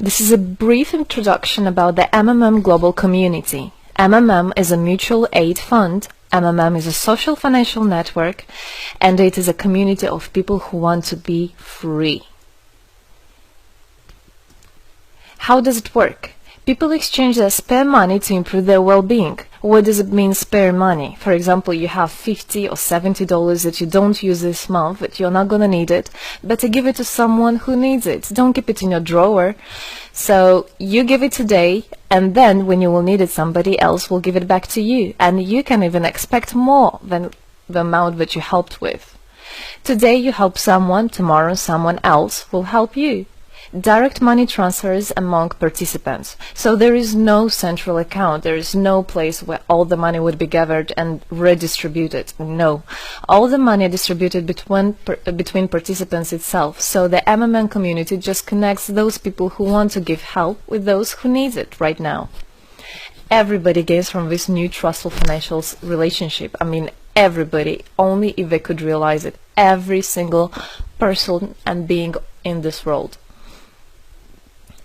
This is a brief introduction about the MMM Global Community. MMM is a mutual aid fund. MMM is a social financial network, and it is a community of people who want to be free. How does it work? People exchange their spare money to improve their well-being. What does it mean, spare money? For example, you have $50 or $70 that you don't use this month, but you're not gonna need it. Better give it to someone who needs it. Don't keep it in your drawer. So you give it today, and then when you will need it, somebody else will give it back to you. And you can even expect more than the amount that you helped with. Today you help someone, tomorrow someone else will help you. Direct money transfers among participants. So there is no central account. There is no place where all the money would be gathered and redistributed. No. All the money are distributed between participants itself. So the MMM community just connects those people who want to give help with those who need it right now. Everybody gains from this new trustful financial relationship. I mean, everybody, only if they could realize it. Every single person and being in this world.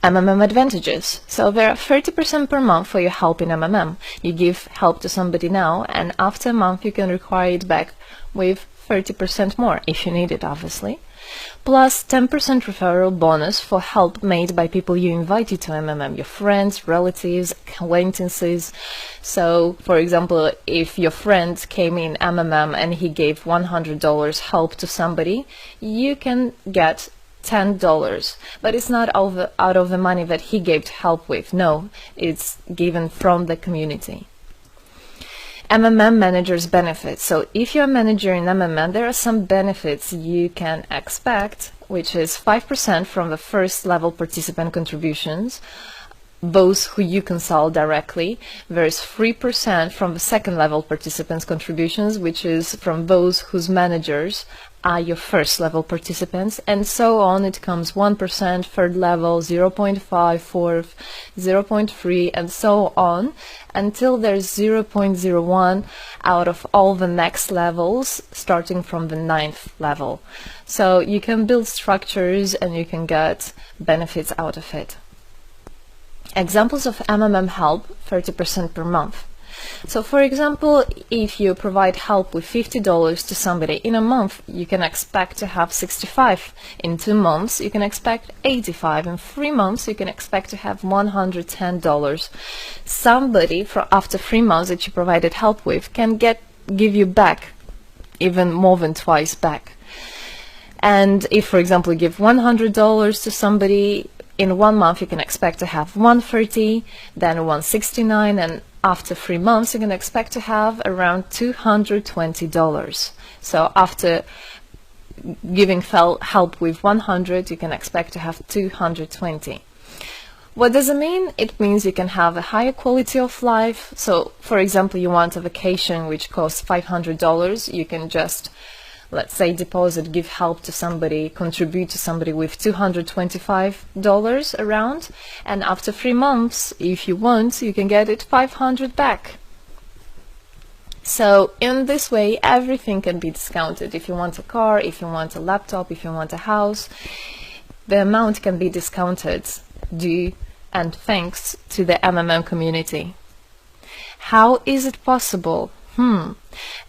MMM advantages. So there are 30% per month for your help in MMM. You give help to somebody now, and after a month you can require it back with 30% more, if you need it, obviously. Plus 10% referral bonus for help made by people you invited to MMM, your friends, relatives, acquaintances. So, for example, if your friend came in MMM and he gave $100 help to somebody, you can get $10, but it's not out of the money that he gave to help with. No, it's given from the community. MMM managers benefits. So if you're a manager in MMM, there are some benefits you can expect, which is 5% from the first level participant contributions, those who you consult directly. There's 3% from the second level participants contributions, which is from those whose managers are your first level participants, and so on. It comes 1%, third level, 0.5, fourth, 0.3, and so on, until there's 0.01 out of all the next levels, starting from the 9th level. So you can build structures and you can get benefits out of it. Examples of MMM help, 30% per month. So for example, if you provide help with $50 to somebody in a month, you can expect to have 65. In 2 months, you can expect 85. In 3 months, you can expect to have $110. Somebody after 3 months that you provided help with can give you back even more than twice back. And if, for example, you give $100 to somebody, in 1 month you can expect to have 130, then 169, and after 3 months you can expect to have around $220. So after giving help with 100, you can expect to have 220. What does it mean? It means you can have a higher quality of life. So for example, you want a vacation which costs $500, you can just, let's say, deposit, give help to somebody, contribute to somebody with $225 around, and after 3 months, if you want, you can get it 500 back. So in this way, everything can be discounted. If you want a car, if you want a laptop, if you want a house, the amount can be discounted due and thanks to the MMM community. How is it possible?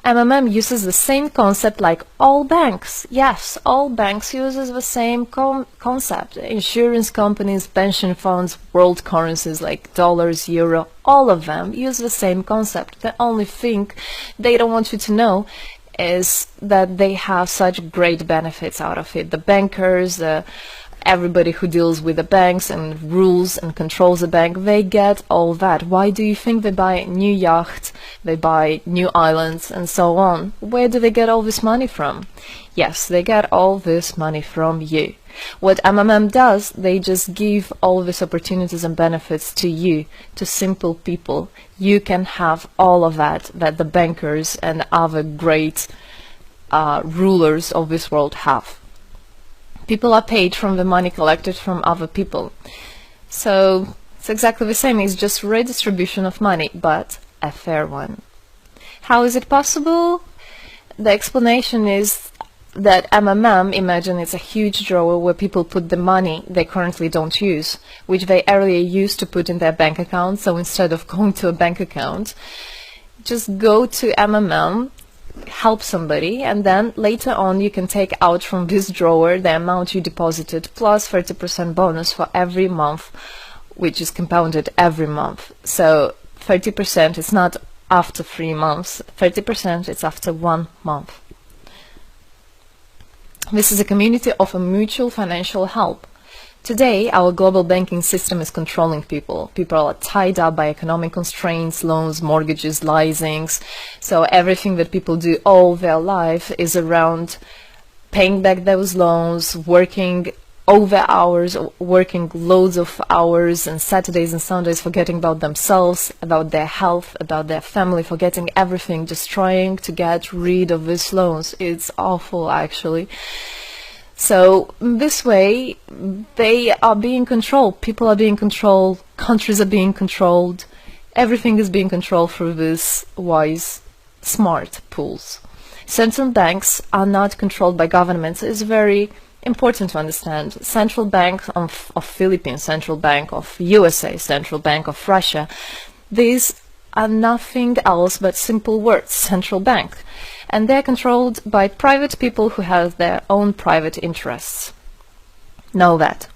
MMM uses the same concept like all banks. Yes, all banks uses the same concept. Insurance companies, pension funds, world currencies like dollars, euro, all of them use the same concept. The only thing they don't want you to know is that they have such great benefits out of it. The bankers, everybody who deals with the banks and rules and controls the bank, they get all that. Why do you think they buy new yachts, they buy new islands, and so on? Where do they get all this money from? Yes, they get all this money from you. What MMM does, they just give all these opportunities and benefits to you, to simple people. You can have all of that the bankers and other great rulers of this world have. People are paid from the money collected from other people. So it's exactly the same. It's just redistribution of money, but a fair one. How is it possible? The explanation is that MMM, imagine it's a huge drawer where people put the money they currently don't use, which they earlier used to put in their bank account. So instead of going to a bank account, just go to MMM, help somebody, and then later on you can take out from this drawer the amount you deposited plus 30% bonus for every month, which is compounded every month. So 30% is not after 3 months, 30% is after 1 month. This is a community of a mutual financial help. Today, our global banking system is controlling people. People are tied up by economic constraints, loans, mortgages, leasings. So everything that people do all their life is around paying back those loans, working over hours, working loads of hours and Saturdays and Sundays, forgetting about themselves, about their health, about their family, forgetting everything, just trying to get rid of these loans. It's awful, actually. So this way, they are being controlled. People are being controlled. Countries are being controlled. Everything is being controlled through these wise, smart pools. Central banks are not controlled by governments. It's very important to understand. Central Bank of Philippines, Central Bank of USA, Central Bank of Russia, these are nothing else but simple words, central bank. And they're controlled by private people who have their own private interests. Know that.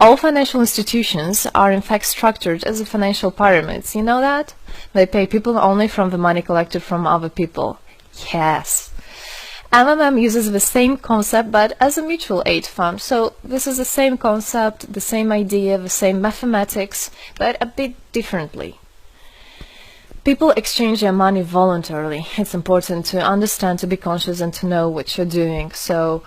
All financial institutions are in fact structured as a financial pyramids. You know that? They pay people only from the money collected from other people. Yes. MMM uses the same concept but as a mutual aid fund. So this is the same concept, the same idea, the same mathematics, but a bit differently. People exchange their money voluntarily. It's important to understand, to be conscious and to know what you're doing. So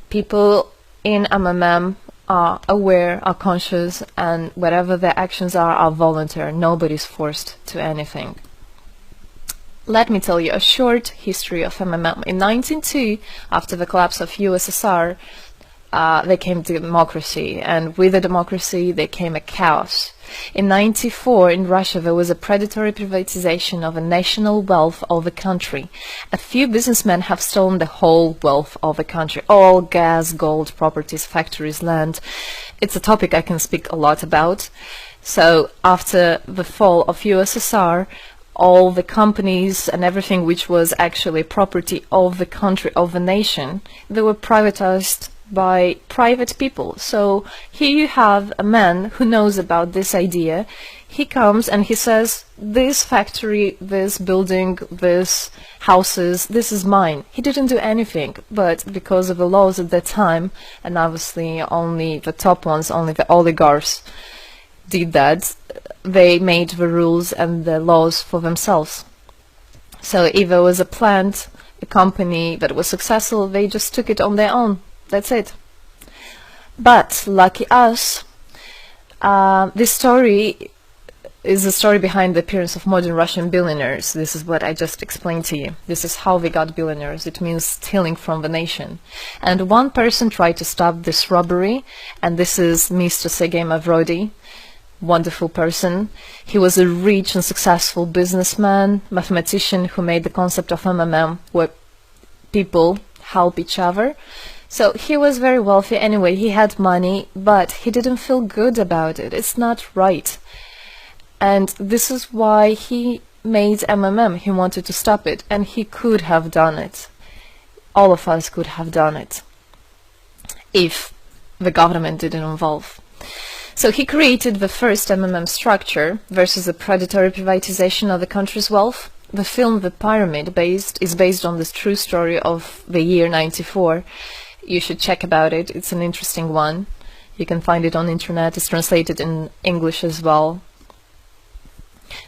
people in MMM are aware, are conscious, and whatever their actions are voluntary. Nobody's forced to anything. Let me tell you a short history of MMM. In 1902, after the collapse of USSR, there came democracy, and with the democracy there came a chaos. In 1994, in Russia, there was a predatory privatization of a national wealth of the country. A few businessmen have stolen the whole wealth of the country. Oil, gas, gold, properties, factories, land. It's a topic I can speak a lot about. So after the fall of USSR, all the companies and everything which was actually property of the country, of the nation, they were privatized by private people. So here you have a man who knows about this idea. He comes and he says, this factory, this building, this houses, this is mine. He didn't do anything, but because of the laws at that time, and obviously only the top ones, only the oligarchs did that, they made the rules and the laws for themselves. So if there was a plant, a company that was successful, they just took it on their own. That's it. But lucky us, this story is the story behind the appearance of modern Russian billionaires. This is what I just explained to you. This is how they got billionaires. It means stealing from the nation. And one person tried to stop this robbery, and this is Mr. Sergei Mavrodi. Wonderful person. He was a rich and successful businessman, mathematician who made the concept of MMM, where people help each other. So he was very wealthy anyway, he had money, but he didn't feel good about it. It's not right. And this is why he made MMM. He wanted to stop it, and he could have done it. All of us could have done it if the government didn't involve. So he created the first MMM structure versus the predatory privatization of the country's wealth. The film The Pyramid is based on this true story of the year 94. You should check about it. It's an interesting one. You can find it on internet. It's translated in English as well.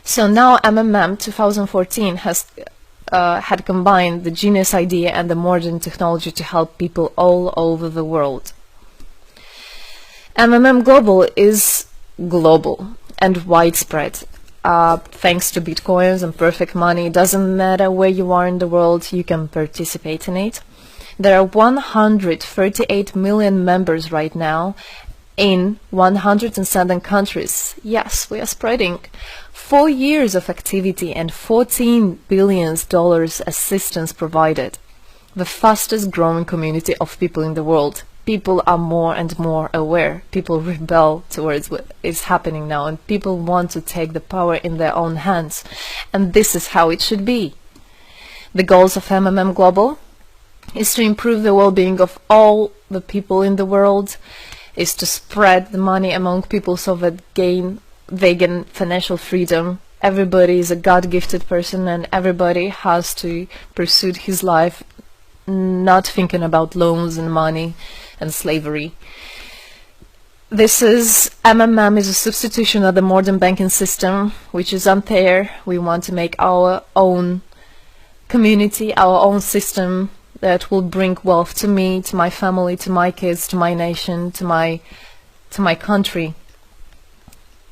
So now MMM 2014 has had combined the genius idea and the modern technology to help people all over the world. MMM Global is global and widespread. Thanks to Bitcoins and perfect money, it doesn't matter where you are in the world, you can participate in it. There are 138 million members right now in 107 countries. Yes, we are spreading. 4 years of activity and $14 billion assistance provided. the fastest growing community of people in the world. People are more and more aware. People rebel towards what is happening now, and people want to take the power in their own hands. And this is how it should be. The goals of MMM Global is to improve the well-being of all the people in the world, is to spread the money among people so that they gain financial freedom. Everybody is a God-gifted person, and everybody has to pursue his life not thinking about loans and money and slavery. This is MMM is a substitution of the modern banking system, which is unfair. We want to make our own community, our own system that will bring wealth to me, to my family, to my kids, to my nation, to my country.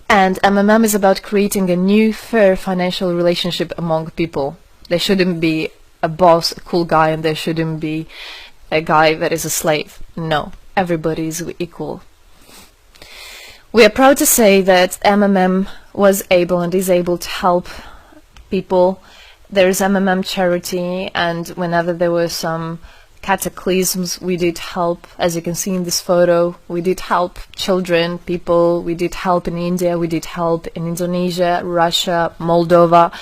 And MMM is about creating a new, fair financial relationship among people. There shouldn't be a boss, a cool guy, and there shouldn't be a guy that is a slave. No, everybody is equal. We are proud to say that MMM was able and is able to help people. There is MMM charity, and whenever there were some cataclysms, we did help. As you can see in this photo, we did help children, people, we did help in India, we did help in Indonesia, Russia, Moldova,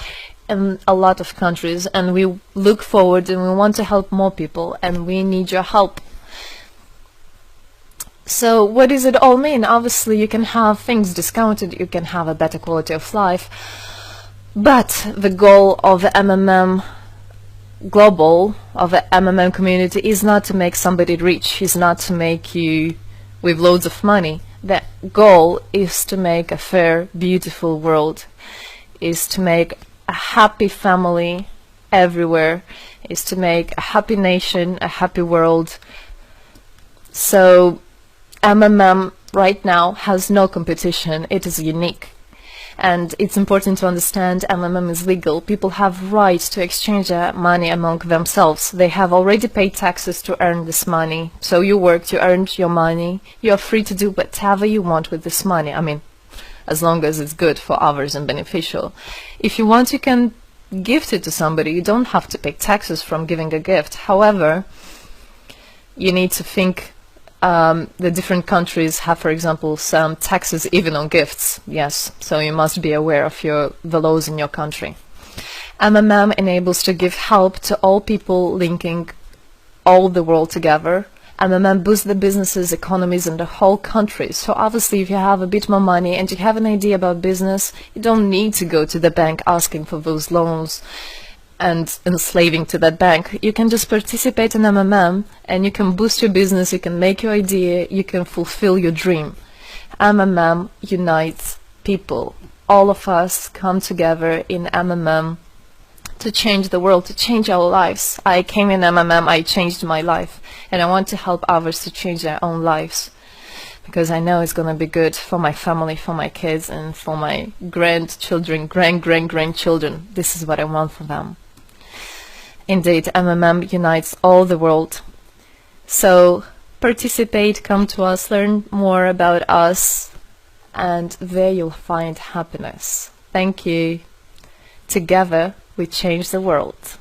and a lot of countries. And we look forward and we want to help more people, and we need your help. So what does it all mean? Obviously you can have things discounted, you can have a better quality of life, but the goal of the MMM Global, of the MMM community, is not to make somebody rich, is not to make you with loads of money. The goal is to make a fair, beautiful world, is to make a happy family everywhere, is to make a happy nation, a happy world. So MMM right now has no competition, it is unique. And it's important to understand MMM is legal. People have rights to exchange their money among themselves. They have already paid taxes to earn this money. So you worked, you earned your money. You are free to do whatever you want with this money. I mean, as long as it's good for others and beneficial. If you want, you can gift it to somebody. You don't have to pay taxes from giving a gift. However, you need to think the different countries have, for example, some taxes even on gifts. Yes, so you must be aware of the laws in your country. MMM enables to give help to all people, linking all the world together. MMM boosts the businesses, economies, and the whole country. So obviously if you have a bit more money and you have an idea about business, you don't need to go to the bank asking for those loans and enslaving to that bank. You can just participate in MMM and you can boost your business, you can make your idea, you can fulfill your dream. MMM unites people. All of us come together in MMM to change the world, to change our lives. I came in MMM, I changed my life, and I want to help others to change their own lives, because I know it's going to be good for my family, for my kids, and for my grandchildren, grandchildren. This is what I want for them. Indeed, MMM unites all the world. So participate, come to us, learn more about us, and there you'll find happiness. Thank you. Together we change the world.